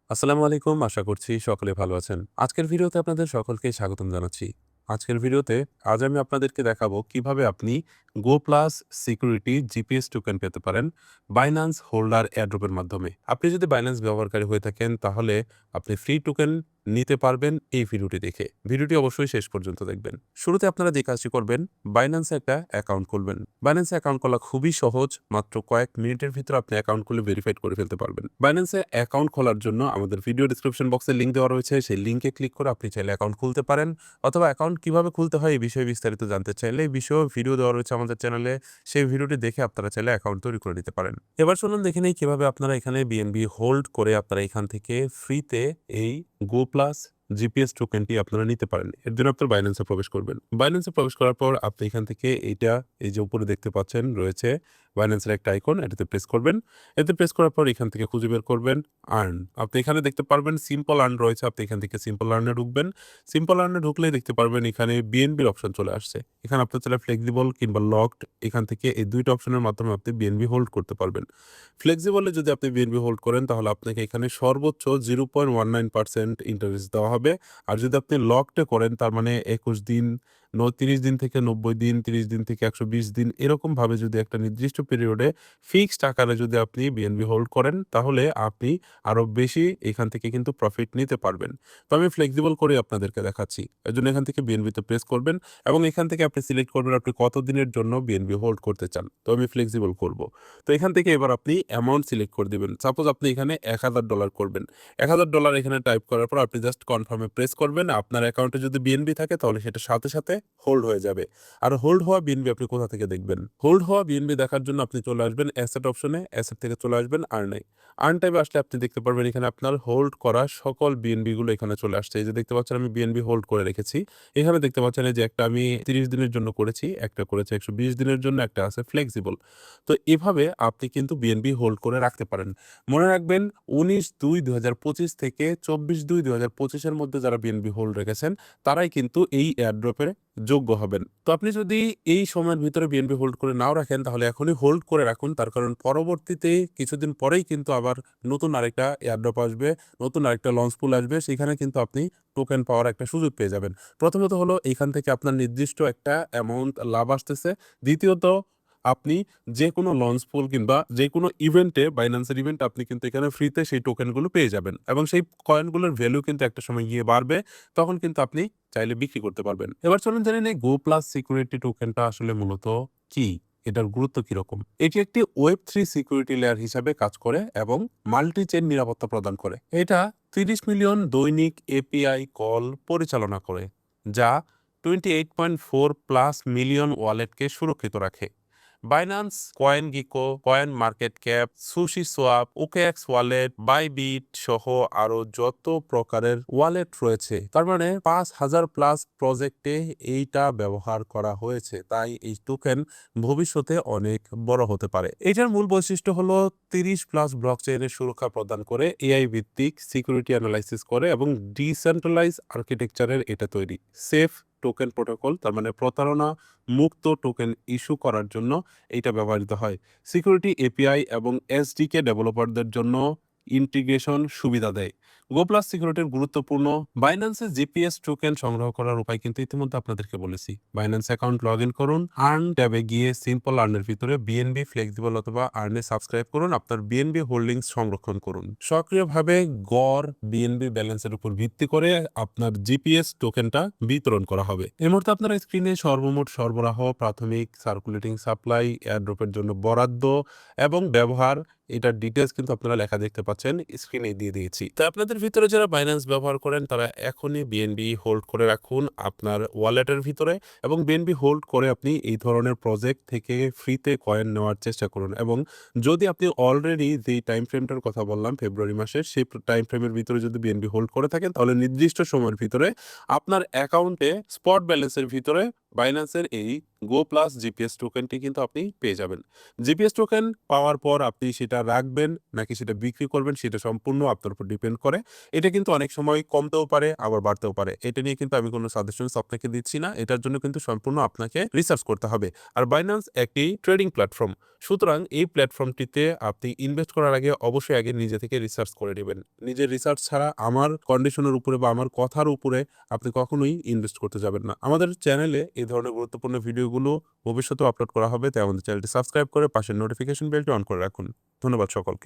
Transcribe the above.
আসসালামু আলাইকুম। আশা করছি সকলে ভালো আছেন। আজকের ভিডিওতে আপনাদের সকলকে স্বাগতম জানাচ্ছি। আজকের ভিডিওতে আজ আমি আপনাদেরকে দেখাবো কিভাবে আপনি Go Plus security GPS token পেতে পারেন Binance হোল্ডার এয়ারড্রপের মাধ্যমে। আপনি যদি Binance ব্যবহারকারী হয়ে থাকেন তাহলে আপনি ফ্রি টোকেন নিতে পারবেন এই ভিডিওটি দেখে। ভিডিওটি অবশ্যই শেষ পর্যন্ত দেখবেন। শুরুতে আপনারা যে কাজটি করবেন Binance একটা অ্যাকাউন্ট খুলবেন। Binance অ্যাকাউন্ট খোলা খুবই সহজ। মাত্র কয়েক মিনিটের ভিতরে আপনি অ্যাকাউন্ট খুলে ভেরিফাইড করে ফেলতে পারবেন। Binance এ অ্যাকাউন্ট খোলার জন্য আমাদের ভিডিও ডেসক্রিপশন বক্সে লিংক দেওয়া রয়েছে। সেই লিংকে ক্লিক করে আপনি চাইলে অ্যাকাউন্ট খুলতে পারেন অথবা অ্যাকাউন্ট কিভাবে খুলতে হয় এই বিষয়ে বিস্তারিত জানতে চাইলে এই বিষয়েও ভিডিও দেওয়া রয়েছে আমাদের চ্যানেলে। সেই ভিডিওটি দেখে আপনারা চাইলে অ্যাকাউন্ট তৈরি করে নিতে পারেন। এবার চলুন দেখে নেই কিভাবে আপনারা এখানে বিএনবি হোল্ড করে আপনারা এখান থেকে ফ্রিতে এই Go Plus জিপিএস টোকেনটি আপনারা নিতে পারেন। এর জন্য আপনারা Binance এ প্রবেশ করবেন। Binance এ প্রবেশ করার পর আপনি এখান থেকে এই যে উপরে দেখতে পাচ্ছেন রয়েছে Binance এর একটা আইকন, এটাতে প্রেস করবেন। এতে প্রেস করার পর এখান থেকে খুঁজে বের করবেন আর্ন। আপনি এখানে দেখতে পারবেন সিম্পল আর্ন রয়েছে। আপনি এখান থেকে সিম্পল আর্ন এ ঢুকবেন। সিম্পল আর্ন এ ঢুকলেই দেখতে পারবেন এখানে বিএনবির অপশন চলে আসছে। এখানে আপনার চাইলে ফ্লেক্সিবল কিংবা লকড, এখান থেকে এই দুইটা অপশনের মাধ্যমে আপনি বিএনবি হোল্ড করতে পারবেন। ফ্লেক্সিবলে যদি আপনি বিএনবি হোল্ড করেন তাহলে আপনাকে এখানে সর্বোচ্চ 0.19% ইন্টারেস্ট দেওয়া হবে। আর যদি আপনি লকড এ করেন তার মানে ২১ দিন, ৩০ দিন থেকে ৯০ দিন, ৩০ দিন থেকে ১২০ দিন এরকমভাবে যদি একটা নির্দিষ্ট পিরিয়ডে ফিক্সড আকারে যদি আপনি বিএনবি হোল্ড করেন তাহলে আপনি আরো বেশি এখান থেকে কিন্তু প্রফিট নিতে পারবেন। তো আমি ফ্লেক্সিবল করে আপনাদেরকে দেখাচ্ছি। এজন্য এখান থেকে বিএনবিতে প্রেস করবেন এবং এখান থেকে আপনি সিলেক্ট করবেন আপনি কত দিনের জন্য বিএনবি হোল্ড করতে চান। তো আমি ফ্লেক্সিবল করব। তো এখান থেকে এবার আপনি অ্যামাউন্ট সিলেক্ট করে দিবেন। সাপোজ আপনি এখানে $১,০০০ করবেন। $১,০০০ এখানে টাইপ করার পর আপনি জাস্ট কনফার্মে প্রেস করবেন। আপনার অ্যাকাউন্টে যদি বিএনবি থাকে তাহলে সেটা সাথে, সাথে হোল্ড হয়ে যাবে। আর হোল্ড হওয়া বিএনবি আপনি কোথা থেকে দেখবেন? হোল্ড হওয়া বিএনবি দেখার জন্য আপনি চলে আসবেন অ্যাসেট অপশনে, অ্যাসেট থেকে চলে আসবেন আর্ন এ। আর্ন ট্যাবে আসলে আপনি দেখতে পারবেন এখানে আপনার হোল্ড করা সকল বিএনবি গুলো এখানে চলে আসছে। এই যে দেখতে পাচ্ছেন আমি বিএনবি হোল্ড করে রেখেছি। এখানে দেখতে পাচ্ছেন এই যে একটা আমি ৩০ দিনের জন্য করেছি, একটা করেছি ১২০ দিনের জন্য, একটা আছে ফ্লেক্সিবল। তো এভাবে আপনি কিন্তু বিএনবি হোল্ড করে রাখতে পারেন। মনে রাখবেন ১৯/২/২০২৫ থেকে ২৪/২/২০২৫ এর মধ্যে যারা বিএনবি হোল্ড রেখেছেন তারাই কিন্তু এই এয়ারড্রপের যোগ্য হবেন। তো আপনি যদি এই সময়ের ভিতরে বিএনবি হোল্ড করে নাও রাখেন তাহলে এখনই হোল্ড করে রাখুন। তার কারণ পরবর্তীতে কিছুদিন পরেই কিন্তু আবার নতুন আরেকটা এয়ারড্রপ আসবে, নতুন আরেকটা লঞ্চ পুল আসবে। সেখানে কিন্তু আপনি টোকেন পাওয়ার একটা সুযোগ পেয়ে যাবেন। প্রথমত হলো এইখান থেকে আপনার নির্দিষ্ট একটা অ্যামাউন্ট লাভ আসতেছে। দ্বিতীয়ত আপনি যেকোনো লঞ্চ পুল কিংবা যেকোনো ইভেন্টে Binance এর ইভেন্টে আপনি কিন্তু এখানে ফ্রিতে সেই টোকেনগুলো পেয়ে যাবেন এবং সেই কয়েনগুলোর ভ্যালু কিন্তু একটা সময় গিয়ে বাড়বে। তখন কিন্তু আপনি চাইলে বিক্রি করতে পারবেন। এবার চলুন জেনে নেই Go Plus সিকিউরিটি টোকেনটা আসলে মূলত কি? এটার গুরুত্ব কিরকম? এটি একটি Web3 সিকিউরিটি লেয়ার হিসাবে কাজ করে এবং মাল্টি চেইন নিরাপত্তা প্রদান করে। এটা ৩০ মিলিয়ন দৈনিক এপিআই কল পরিচালনা করে, যা 28.4 প্লাস মিলিয়ন ওয়ালেটকে সুরক্ষিত রাখে। Binance, CoinGecko, CoinMarketCap, SushiSwap, OKX wallet, Bybit সহ আরো যত প্রকারের ওয়ালেট রয়েছে, তার মানে ৫,০০০ প্লাস প্রজেক্টে এইটা ব্যবহার করা হয়েছে। তাই এই টোকেন ভবিষ্যতে অনেক বড় হতে পারে। এটার মূল বৈশিষ্ট্য হলো ৩০ প্লাস ব্লকচেইনের সুরক্ষা প্রদান করে, এআই ভিত্তিক সিকিউরিটি অ্যানালাইসিস করে এবং ডিসেন্ট্রালাইজ আর্কিটেকচারের এটা তৈরি। সেফ টোকেন প্রোটোকল, তার মানে প্রতারণা মুক্ত টোকেন ইস্যু করার জন্য এইটা ব্যবহৃত হয়। সিকিউরিটি এপিআই এবং এসডিকে ডেভেলপারদের জন্য ইন্টিগ্রেশন সুবিধা দেয়। Go Plus সিকিউরিটির গুরুত্বপূর্ণ Binance এ জিপিএস টোকেন সংগ্রহ করার উপায় কিন্তু ইতিমধ্যে আপনাদেরকে বলেছি। Binance অ্যাকাউন্ট লগইন করুন, আর্ন ট্যাবে গিয়ে সিম্পল আর্নের ভিতরে বিএনবি, ফ্লেক্সিবল অথবা আর্নে সাবস্ক্রাইব করুন। আপনার বিএনবি হোল্ডিংস সংরক্ষণ করুন। সক্রিয়ভাবে গড় বিএনবি ব্যালেন্সের উপর ভিত্তি করে আপনার জিপিএস টোকেনটা বিতরণ করা হবে। এই মুহূর্তে আপনার স্ক্রিনে সর্বমোট সরবরাহ, প্রাথমিক সার্কুলেটিং সাপ্লাই, এয়ারড্রপের জন্য বরাদ্দ এবং ব্যবহার, এটার ডিটেলস কিন্তু আপনারা লেখা দেখতে পাচ্ছেন, স্ক্রিনে দিয়ে দিয়েছি। তো আপনাদের ভিতরে যারা Binance ব্যবহার করেন তারা এখনই বিএনবি হোল্ড করে রাখুন আপনার ওয়ালেটের ভিতরে এবং বিএনবি হোল্ড করে আপনি এই ধরনের প্রজেক্ট থেকে ফ্রিতে কয়েন নেওয়ার চেষ্টা করুন। এবং যদি আপনি অলরেডি যেই টাইম ফ্রেমটার কথা বললাম ফেব্রুয়ারি মাসের, সেই টাইম ফ্রেমের ভিতরে যদি বিএনবি হোল্ড করে থাকেন তাহলে নির্দিষ্ট সময়ের ভিতরে আপনার অ্যাকাউন্টে স্পট ব্যালেন্সের ভিতরে বাইন্যান্সের এই গো প্লাস জিপিএস টোকেনটি কিন্তু আপনি পেয়ে যাবেন। জিপিএস টোকেন পাওয়ার পর আপনি সেটা রাখবেন নাকি সেটা বিক্রি করবেন সেটা সম্পূর্ণ আপনার উপর ডিপেন্ড করে। এটা কিন্তু অনেক সময় কমতেও পারে আবার বাড়তেও পারে। এটা নিয়ে কিন্তু আমি কোনো সাজেশনস আপনাকে দিচ্ছি না। এটার জন্য কিন্তু সম্পূর্ণ আপনাকে রিসার্চ করতে হবে। আর বাইন্যান্স একটি ট্রেডিং প্ল্যাটফর্ম। সুতরাং এই প্ল্যাটফর্মটিতে আপনি ইনভেস্ট করার আগে অবশ্যই আগে নিজে থেকে রিসার্চ করে নিবেন। নিজের রিসার্চ ছাড়া আমার কন্ডিশনের উপরে বা আমার কথার উপরে আপনি কখনোই ইনভেস্ট করতে যাবেন না। আমাদের চ্যানেলে এই ধরনের গুরুত্বপূর্ণ ভিডিওগুলো ভবিষ্যতেও আপলোড করা হবে। তাই আমাদের চ্যানেলটি সাবস্ক্রাইব করে পাশের নোটিফিকেশন বেলটি অন করে রাখুন। ধন্যবাদ সকলকে।